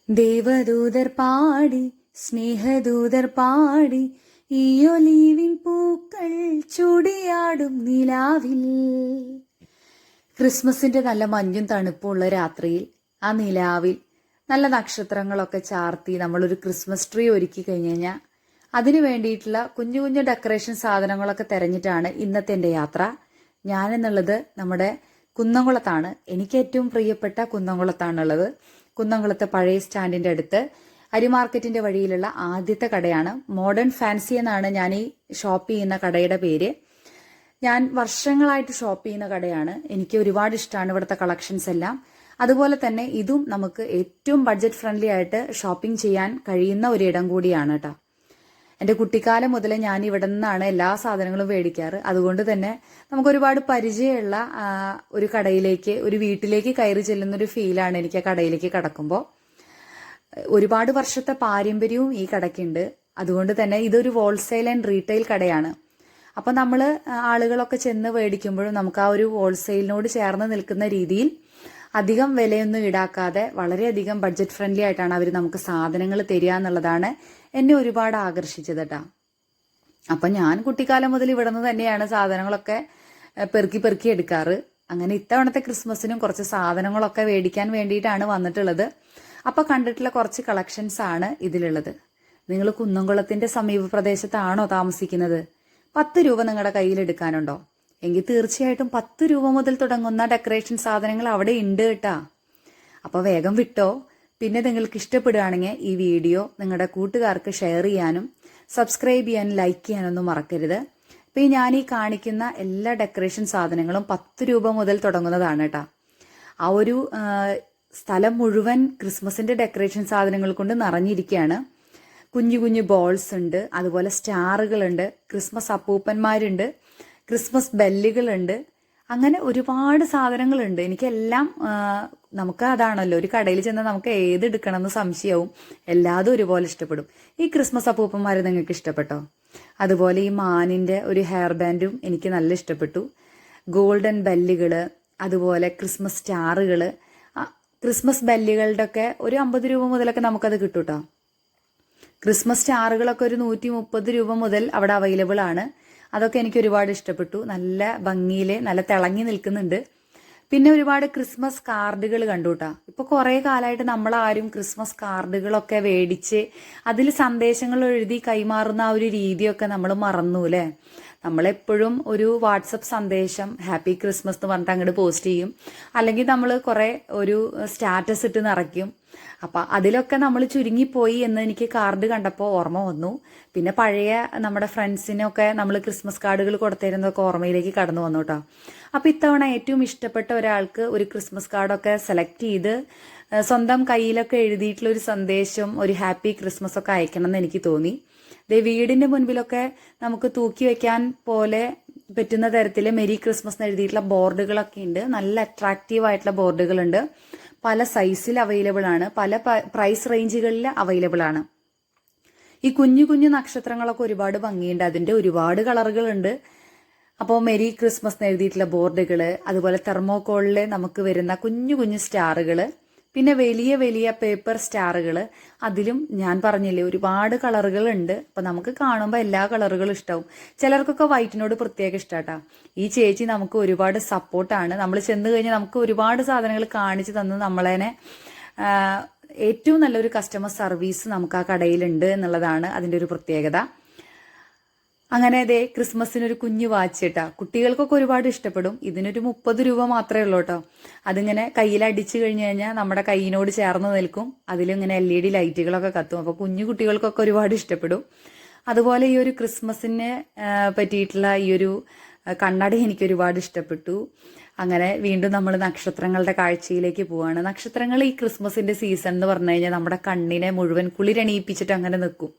ദേവദൂതർ പാടി സ്നേഹദൂതർ പാടി ഈ ഒലീവിൻ പൂക്കൾ ചൂടിയാടും നിലാവിൽ. ക്രിസ്മസിന്റെ നല്ല മഞ്ഞും തണുപ്പുള്ള രാത്രിയിൽ ആ നിലാവിൽ നല്ല നക്ഷത്രങ്ങളൊക്കെ ചാർത്തി നമ്മളൊരു ക്രിസ്മസ് ട്രീ ഒരുക്കി കഴിഞ്ഞു കഴിഞ്ഞാൽ അതിനു വേണ്ടിയിട്ടുള്ള കുഞ്ഞു കുഞ്ഞു ഡെക്കറേഷൻ സാധനങ്ങളൊക്കെ തെരഞ്ഞിട്ടാണ് ഇന്നത്തെ എൻ്റെ യാത്ര. ഞാനെന്നുള്ളത് നമ്മുടെ കുന്നംകുളത്താണ്. എനിക്ക് ഏറ്റവും പ്രിയപ്പെട്ട കുന്നംകുളത്താണുള്ളത്. കുന്നംകുളത്തെ പഴയ സ്റ്റാൻഡിന്റെ അടുത്ത് അരിമാർക്കറ്റിന്റെ വഴിയിലുള്ള ആദ്യത്തെ കടയാണ്. മോഡേൺ ഫാൻസി എന്നാണ് ഞാൻ ഈ ഷോപ്പ് ചെയ്യുന്ന കടയുടെ പേര്. ഞാൻ വർഷങ്ങളായിട്ട് ഷോപ്പ് ചെയ്യുന്ന കടയാണ്. എനിക്ക് ഒരുപാട് ഇഷ്ടമാണ് ഇവിടുത്തെ കളക്ഷൻസ് എല്ലാം. അതുപോലെ തന്നെ ഇതും നമുക്ക് ഏറ്റവും ബഡ്ജറ്റ് ഫ്രണ്ട്ലി ആയിട്ട് ഷോപ്പിംഗ് ചെയ്യാൻ കഴിയുന്ന ഒരിടം കൂടിയാണ് കേട്ടോ. എൻ്റെ കുട്ടിക്കാലം മുതലേ ഞാൻ ഇവിടെ നിന്നാണ് എല്ലാ സാധനങ്ങളും മേടിക്കാറ്. അതുകൊണ്ട് തന്നെ നമുക്ക് ഒരുപാട് പരിചയമുള്ള ഒരു കടയിലേക്ക്, ഒരു വീട്ടിലേക്ക് കയറി ചെല്ലുന്ന ഒരു ഫീലാണ് എനിക്ക് ആ കടയിലേക്ക് കടക്കുമ്പോൾ. ഒരുപാട് വർഷത്തെ പാരമ്പര്യവും ഈ കടയ്ക്കുണ്ട്. അതുകൊണ്ട് തന്നെ ഇതൊരു ഹോൾസെയിൽ ആൻഡ് റീറ്റെയിൽ കടയാണ്. അപ്പം നമ്മൾ ആളുകളൊക്കെ ചെന്ന് മേടിക്കുമ്പോഴും നമുക്ക് ആ ഒരു ഹോൾസെയിലിനോട് ചേർന്ന് നിൽക്കുന്ന രീതിയിൽ അധികം വിലയൊന്നും ഈടാക്കാതെ വളരെയധികം ബഡ്ജറ്റ് ഫ്രണ്ട്ലി ആയിട്ടാണ് അവർ നമുക്ക് സാധനങ്ങൾ തരിക എന്നുള്ളതാണ് എന്നെ ഒരുപാട് ആകർഷിച്ചത് കേട്ടോ. അപ്പം ഞാൻ കുട്ടിക്കാലം മുതൽ ഇവിടെ നിന്ന് തന്നെയാണ് സാധനങ്ങളൊക്കെ പെറുക്കി പെറുക്കി എടുക്കാറ്. അങ്ങനെ ഇത്തവണത്തെ ക്രിസ്മസിനും കുറച്ച് സാധനങ്ങളൊക്കെ മേടിക്കാൻ വേണ്ടിയിട്ടാണ് വന്നിട്ടുള്ളത്. അപ്പം കണ്ടിട്ടുള്ള കുറച്ച് കളക്ഷൻസ് ആണ് ഇതിലുള്ളത്. നിങ്ങൾ കുന്നംകുളത്തിന്റെ സമീപ പ്രദേശത്താണോ താമസിക്കുന്നത്? 10 രൂപ നിങ്ങളുടെ കയ്യിൽ എടുക്കാനുണ്ടോ? എങ്കിൽ തീർച്ചയായിട്ടും 10 രൂപ മുതൽ തുടങ്ങുന്ന ഡെക്കറേഷൻ സാധനങ്ങൾ അവിടെ ഉണ്ട് കേട്ടാ. അപ്പോൾ വേഗം വിട്ടോ. പിന്നെ നിങ്ങൾക്ക് ഇഷ്ടപ്പെടുകയാണെങ്കിൽ ഈ വീഡിയോ നിങ്ങളുടെ കൂട്ടുകാർക്ക് ഷെയർ ചെയ്യാനും സബ്സ്ക്രൈബ് ചെയ്യാനും ലൈക്ക് ചെയ്യാനൊന്നും മറക്കരുത്. ഇപ്പം ഞാൻ ഈ കാണിക്കുന്ന എല്ലാ ഡെക്കറേഷൻ സാധനങ്ങളും 10 രൂപ മുതൽ തുടങ്ങുന്നതാണ് കേട്ടോ. ആ ഒരു സ്ഥലം മുഴുവൻ ക്രിസ്മസിന്റെ ഡെക്കറേഷൻ സാധനങ്ങൾ കൊണ്ട് നിറഞ്ഞിരിക്കുകയാണ്. കുഞ്ഞു കുഞ്ഞു ബോൾസ് ഉണ്ട്, അതുപോലെ സ്റ്റാറുകളുണ്ട്, ക്രിസ്മസ് അപ്പൂപ്പന്മാരുണ്ട്, ക്രിസ്മസ് ബെല്ലുകളുണ്ട്. അങ്ങനെ ഒരുപാട് സാധനങ്ങളുണ്ട്. എനിക്കെല്ലാം നമുക്ക് അതാണല്ലോ, ഒരു കടയിൽ ചെന്നാൽ നമുക്ക് ഏത് എടുക്കണമെന്ന് സംശയവും. എല്ലാതും ഒരുപോലെ ഇഷ്ടപ്പെടും. ഈ ക്രിസ്മസ് അപ്പൂപ്പന്മാർ നിങ്ങൾക്ക് ഇഷ്ടപ്പെട്ടോ? അതുപോലെ ഈ മാനിന്റെ ഒരു ഹെയർ ബാൻഡും എനിക്ക് നല്ല ഇഷ്ടപ്പെട്ടു. ഗോൾഡൻ ബെല്ലുകള്, അതുപോലെ ക്രിസ്മസ് സ്റ്റാറുകള്. ക്രിസ്മസ് ബെല്ലുകളുടെ ഒക്കെ ഒരു 50 രൂപ മുതലൊക്കെ നമുക്കത് കിട്ടും കേട്ടോ. ക്രിസ്മസ് സ്റ്റാറുകളൊക്കെ ഒരു 130 രൂപ മുതൽ അവിടെ അവൈലബിൾ ആണ്. അതൊക്കെ എനിക്ക് ഒരുപാട് ഇഷ്ടപ്പെട്ടു. നല്ല ഭംഗിയിൽ നല്ല തിളങ്ങി നിൽക്കുന്നുണ്ട്. പിന്നെ ഒരുപാട് ക്രിസ്മസ് കാർഡുകൾ കണ്ടു കേട്ടോ. ഇപ്പൊ കുറെ കാലമായിട്ട് നമ്മളാരും ക്രിസ്മസ് കാർഡുകളൊക്കെ മേടിച്ച് അതിൽ സന്ദേശങ്ങൾ എഴുതി കൈമാറുന്ന ആ ഒരു രീതിയൊക്കെ നമ്മൾ മറന്നു അല്ലേ. നമ്മളെപ്പോഴും ഒരു വാട്സപ്പ് സന്ദേശം ഹാപ്പി ക്രിസ്മസ് എന്ന് പറഞ്ഞിട്ട് അങ്ങോട്ട് പോസ്റ്റ് ചെയ്യും, അല്ലെങ്കിൽ നമ്മൾ കുറെ ഒരു സ്റ്റാറ്റസ് ഇട്ട് നിറയ്ക്കും. അപ്പം അതിലൊക്കെ നമ്മൾ ചുരുങ്ങിപ്പോയി എന്ന് എനിക്ക് കാർഡ് കണ്ടപ്പോൾ ഓർമ്മ വന്നു. പിന്നെ പഴയ നമ്മുടെ ഫ്രണ്ട്സിനൊക്കെ നമ്മൾ ക്രിസ്മസ് കാർഡുകൾ കൊടുത്തിരുന്നതൊക്കെ ഓർമ്മയിലേക്ക് കടന്നു വന്നു കേട്ടോ. അപ്പം ഇത്തവണ ഏറ്റവും ഇഷ്ടപ്പെട്ട ഒരാൾക്ക് ഒരു ക്രിസ്മസ് കാർഡൊക്കെ സെലക്ട് ചെയ്ത് സ്വന്തം കയ്യിലൊക്കെ എഴുതിയിട്ടുള്ള ഒരു സന്ദേശം, ഒരു ഹാപ്പി ക്രിസ്മസ് ഒക്കെ അയക്കണം എന്ന് എനിക്ക് തോന്നി. വീടിന്റെ മുൻപിലൊക്കെ നമുക്ക് തൂക്കി വെക്കാൻ പോലെ പറ്റുന്ന തരത്തിൽ മെരി ക്രിസ്മസ് എന്ന് എഴുതിയിട്ടുള്ള ബോർഡുകളൊക്കെ ഉണ്ട്. നല്ല അട്രാക്റ്റീവ് ആയിട്ടുള്ള ബോർഡുകളുണ്ട്. പല സൈസിൽ അവൈലബിൾ ആണ്, പല പ്രൈസ് റേഞ്ചുകളിൽ അവൈലബിൾ ആണ്. ഈ കുഞ്ഞു കുഞ്ഞു നക്ഷത്രങ്ങളൊക്കെ ഒരുപാട് ഭംഗിയുണ്ട്. അതിന്റെ ഒരുപാട് കളറുകളുണ്ട്. അപ്പോൾ മെരി ക്രിസ്മസ് എന്ന് എഴുതിയിട്ടുള്ള ബോർഡുകള്, അതുപോലെ തെർമോകോളിൽ നമുക്ക് വരുന്ന കുഞ്ഞു കുഞ്ഞു സ്റ്റാറുകള്, പിന്നെ വലിയ വലിയ പേപ്പർ സ്റ്റാറുകൾ. അതിലും ഞാൻ പറഞ്ഞില്ലേ ഒരുപാട് കളറുകൾ ഉണ്ട്. അപ്പൊ നമുക്ക് കാണുമ്പോൾ എല്ലാ കളറുകളും ഇഷ്ടാവും. ചിലർക്കൊക്കെ വൈറ്റിനോട് പ്രത്യേക ഇഷ്ടാട്ടാ. ഈ ചേച്ചി നമുക്ക് ഒരുപാട് സപ്പോർട്ടാണ്. നമ്മൾ ചെന്ന് കഴിഞ്ഞാൽ നമുക്ക് ഒരുപാട് സാധനങ്ങൾ കാണിച്ചു തന്ന് നമ്മളതിനെ ഏറ്റവും നല്ലൊരു കസ്റ്റമർ സർവീസ് നമുക്ക് ആ കടയിലുണ്ട് എന്നുള്ളതാണ് അതിൻ്റെ ഒരു പ്രത്യേകത. അങ്ങനെ അതെ, ക്രിസ്മസിനൊരു കുഞ്ഞു വാച്ച് കേട്ടാ. കുട്ടികൾക്കൊക്കെ ഒരുപാട് ഇഷ്ടപ്പെടും. ഇതിനൊരു 30 രൂപ മാത്രമേ ഉള്ളൂ കേട്ടോ. അതിങ്ങനെ കയ്യിൽ അടിച്ചു കഴിഞ്ഞു കഴിഞ്ഞാൽ നമ്മുടെ കയ്യിനോട് ചേർന്ന് നിൽക്കും. അതിലിങ്ങനെ LED ലൈറ്റുകളൊക്കെ കത്തും. അപ്പോൾ കുഞ്ഞു കുട്ടികൾക്കൊക്കെ ഒരുപാട് ഇഷ്ടപ്പെടും. അതുപോലെ ഈ ഒരു ക്രിസ്മസിനെ പറ്റിയിട്ടുള്ള ഈ ഒരു കണ്ണട എനിക്ക് ഒരുപാട് ഇഷ്ടപ്പെട്ടു. അങ്ങനെ വീണ്ടും നമ്മൾ നക്ഷത്രങ്ങളുടെ കാഴ്ചയിലേക്ക് പോവാണ്. നക്ഷത്രങ്ങൾ ഈ ക്രിസ്മസിന്റെ സീസൺ എന്ന് പറഞ്ഞു കഴിഞ്ഞാൽ നമ്മുടെ കണ്ണിനെ മുഴുവൻ കുളിരണിയിപ്പിച്ചിട്ട് അങ്ങനെ നിൽക്കും.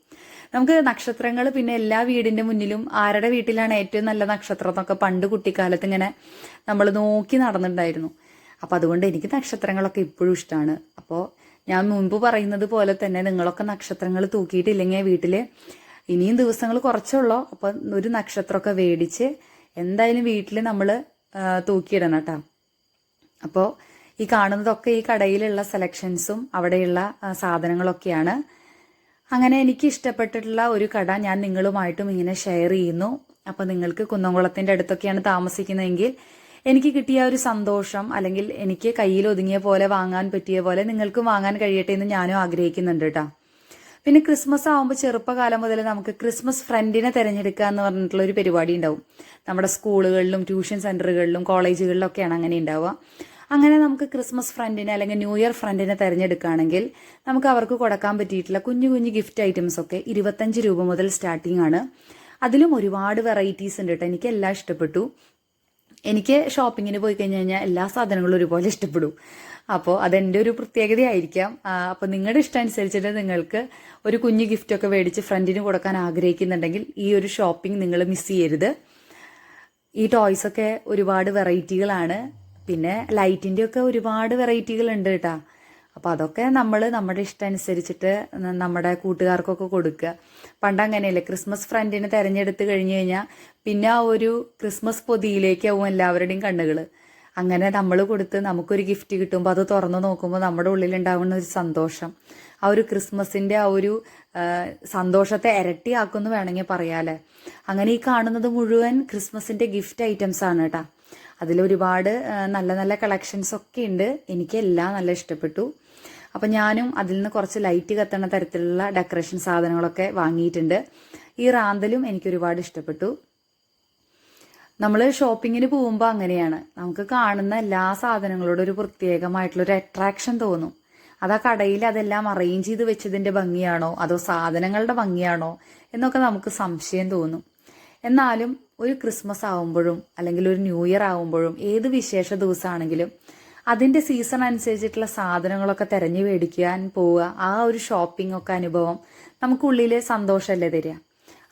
നമുക്ക് നക്ഷത്രങ്ങൾ പിന്നെ എല്ലാ വീടിന്റെ മുന്നിലും ആരുടെ വീട്ടിലാണ് ഏറ്റവും നല്ല നക്ഷത്രം എന്നൊക്കെ പണ്ട് കുട്ടിക്കാലത്ത് ഇങ്ങനെ നമ്മൾ നോക്കി നടന്നിട്ടുണ്ടായിരുന്നു. അപ്പൊ അതുകൊണ്ട് എനിക്ക് നക്ഷത്രങ്ങളൊക്കെ ഇപ്പോഴും ഇഷ്ടമാണ്. അപ്പോൾ ഞാൻ മുൻപ് പറയുന്നത് പോലെ തന്നെ നിങ്ങളൊക്കെ നക്ഷത്രങ്ങൾ തൂക്കിയിട്ടില്ലെങ്കിൽ വീട്ടില് ഇനിയും ദിവസങ്ങൾ കുറച്ചുള്ളൂ. അപ്പൊ ഒരു നക്ഷത്രമൊക്കെ മേടിച്ച് എന്തായാലും വീട്ടിൽ നമ്മൾ തൂക്കിയിടണം കേട്ടോ. അപ്പോൾ ഈ കാണുന്നതൊക്കെ ഈ കടയിലുള്ള സെലക്ഷൻസും അവിടെയുള്ള സാധനങ്ങളൊക്കെയാണ്. അങ്ങനെ എനിക്ക് ഇഷ്ടപ്പെട്ടിട്ടുള്ള ഒരു കട ഞാൻ നിങ്ങളുമായിട്ടും ഇങ്ങനെ ഷെയർ ചെയ്യുന്നു. അപ്പോൾ നിങ്ങൾക്ക് കുന്നംകുളത്തിൻ്റെ അടുത്തൊക്കെയാണ് താമസിക്കുന്നതെങ്കിൽ എനിക്ക് കിട്ടിയ ഒരു സന്തോഷം, അല്ലെങ്കിൽ എനിക്ക് കയ്യിൽ ഒതുങ്ങിയ പോലെ വാങ്ങാൻ പറ്റിയ പോലെ നിങ്ങൾക്കും വാങ്ങാൻ കഴിയട്ടെ എന്ന് ഞാനും ആഗ്രഹിക്കുന്നുണ്ട് കേട്ടോ. പിന്നെ ക്രിസ്മസ് ആകുമ്പോൾ ചെറുപ്പകാലം മുതൽ നമുക്ക് ക്രിസ്മസ് ഫ്രണ്ടിനെ തിരഞ്ഞെടുക്കുക എന്ന് പറഞ്ഞിട്ടുള്ള ഒരു പരിപാടി ഉണ്ടാവും. നമ്മുടെ സ്കൂളുകളിലും ട്യൂഷൻ സെന്ററുകളിലും കോളേജുകളിലൊക്കെയാണ് അങ്ങനെ ഉണ്ടാവുക. അങ്ങനെ നമുക്ക് ക്രിസ്മസ് ഫ്രണ്ടിനെ അല്ലെങ്കിൽ ന്യൂ ഇയർ ഫ്രണ്ടിനെ തിരഞ്ഞെടുക്കുകയാണെങ്കിൽ നമുക്ക് അവർക്ക് കൊടുക്കാൻ പറ്റിയിട്ടുള്ള കുഞ്ഞു കുഞ്ഞു ഗിഫ്റ്റ് ഐറ്റംസ് ഒക്കെ 25 രൂപ മുതൽ സ്റ്റാർട്ടിംഗ് ആണ്. അതിലും ഒരുപാട് വെറൈറ്റീസ് ഉണ്ട് കേട്ടോ. എനിക്ക് എല്ലാം ഇഷ്ടപ്പെട്ടു. എനിക്ക് ഷോപ്പിങ്ങിന് പോയി കഴിഞ്ഞ് കഴിഞ്ഞാൽ എല്ലാ സാധനങ്ങളും ഒരുപോലെ ഇഷ്ടപ്പെടും. അപ്പോൾ അതെൻ്റെ ഒരു പ്രത്യേകതയായിരിക്കാം. അപ്പോൾ നിങ്ങളുടെ ഇഷ്ടം അനുസരിച്ചിട്ട് നിങ്ങൾക്ക് ഒരു കുഞ്ഞു ഗിഫ്റ്റൊക്കെ മേടിച്ച് ഫ്രണ്ടിന് കൊടുക്കാൻ ആഗ്രഹിക്കുന്നുണ്ടെങ്കിൽ ഈ ഒരു ഷോപ്പിംഗ് നിങ്ങൾ മിസ് ചെയ്യരുത്. ഈ ടോയ്സൊക്കെ ഒരുപാട് വെറൈറ്റികളാണ്. പിന്നെ ലൈറ്റിൻ്റെ ഒക്കെ ഒരുപാട് വെറൈറ്റികൾ ഉണ്ട് കേട്ടോ. അപ്പോൾ അതൊക്കെ നമ്മൾ നമ്മുടെ ഇഷ്ടം അനുസരിച്ചിട്ട് നമ്മുടെ കൂട്ടുകാർക്കൊക്കെ കൊടുക്കുക. പണ്ട് അങ്ങനെയല്ലേ, ക്രിസ്മസ് ഫ്രണ്ടിനെ തിരഞ്ഞെടുത്ത് കഴിഞ്ഞ് കഴിഞ്ഞാൽ പിന്നെ ആ ഒരു ക്രിസ്മസ് പൊതിയിലേക്കാവും എല്ലാവരുടെയും കണ്ണുകൾ. അങ്ങനെ നമ്മൾ കൊടുത്ത് നമുക്കൊരു ഗിഫ്റ്റ് കിട്ടുമ്പോൾ അത് തുറന്നു നോക്കുമ്പോൾ നമ്മുടെ ഉള്ളിലുണ്ടാവുന്ന ഒരു സന്തോഷം, ആ ഒരു ക്രിസ്മസിൻ്റെ ആ ഒരു സന്തോഷത്തെ ഇരട്ടിയാക്കുമെന്ന് വേണമെങ്കിൽ പറയാല്ലേ. അങ്ങനെ ഈ കാണുന്നത് മുഴുവൻ ക്രിസ്മസിൻ്റെ ഗിഫ്റ്റ് ഐറ്റംസ് ആണ് കേട്ടോ. അതിലൊരുപാട് നല്ല നല്ല കളക്ഷൻസ് ഒക്കെ ഉണ്ട്. എനിക്ക് എല്ലാം നല്ല ഇഷ്ടപ്പെട്ടു. അപ്പം ഞാനും അതിൽ നിന്ന് കുറച്ച് ലൈറ്റ് കത്തണ തരത്തിലുള്ള ഡെക്കറേഷൻ സാധനങ്ങളൊക്കെ വാങ്ങിയിട്ടുണ്ട്. ഈ റാന്തലും എനിക്ക് ഒരുപാട് ഇഷ്ടപ്പെട്ടു. നമ്മൾ ഷോപ്പിങ്ങിന് പോകുമ്പോൾ അങ്ങനെയാണ്, നമുക്ക് കാണുന്ന എല്ലാ സാധനങ്ങളോടും ഒരു പ്രത്യേകമായിട്ടുള്ളൊരു അട്രാക്ഷൻ തോന്നും. അത് ആ കടയിൽ അതെല്ലാം അറേഞ്ച് ചെയ്ത് വെച്ചതിൻ്റെ ഭംഗിയാണോ അതോ സാധനങ്ങളുടെ ഭംഗിയാണോ എന്നൊക്കെ നമുക്ക് സംശയം തോന്നും. എന്നാലും ഒരു ക്രിസ്മസ് ആവുമ്പോഴും അല്ലെങ്കിൽ ഒരു ന്യൂ ഇയർ ആവുമ്പോഴും ഏത് വിശേഷ ദിവസമാണെങ്കിലും അതിൻ്റെ സീസൺ അനുസരിച്ചിട്ടുള്ള സാധനങ്ങളൊക്കെ തിരഞ്ഞു മേടിക്കാൻ പോവുക, ആ ഒരു ഷോപ്പിംഗ് ഒക്കെ അനുഭവം നമുക്കുള്ളിലെ സന്തോഷമല്ലേ തരിക.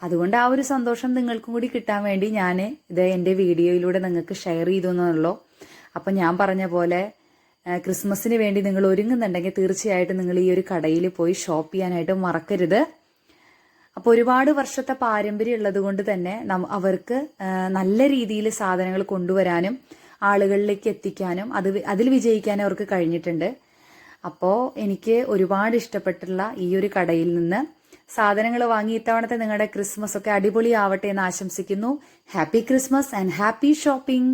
അതുകൊണ്ട് ആ ഒരു സന്തോഷം നിങ്ങൾക്കും കൂടി കിട്ടാൻ വേണ്ടി ഞാൻ ഇത് എൻ്റെ വീഡിയോയിലൂടെ നിങ്ങൾക്ക് ഷെയർ ചെയ്തു എന്നുള്ളൂ. അപ്പം ഞാൻ പറഞ്ഞ പോലെ ക്രിസ്മസിന് വേണ്ടി നിങ്ങൾ ഒരുങ്ങുന്നുണ്ടെങ്കിൽ തീർച്ചയായിട്ടും നിങ്ങൾ ഈ ഒരു കടയിൽ പോയി ഷോപ്പ് ചെയ്യാനായിട്ട് മറക്കരുത്. അപ്പോൾ ഒരുപാട് വർഷത്തെ പാരമ്പര്യം ഉള്ളത് കൊണ്ട് തന്നെ അവർക്ക് നല്ല രീതിയിൽ സാധനങ്ങൾ കൊണ്ടുവരാനും ആളുകളിലേക്ക് എത്തിക്കാനും അതിൽ വിജയിക്കാനും അവർക്ക് കഴിഞ്ഞിട്ടുണ്ട്. അപ്പോൾ എനിക്ക് ഒരുപാട് ഇഷ്ടപ്പെട്ടുള്ള ഈ ഒരു കടയിൽ നിന്ന് സാധനങ്ങൾ വാങ്ങി ഇത്തവണത്തെ നിങ്ങളുടെ ക്രിസ്മസ് ഒക്കെ അടിപൊളിയാവട്ടെ എന്ന് ആശംസിക്കുന്നു. Happy Christmas and happy shopping.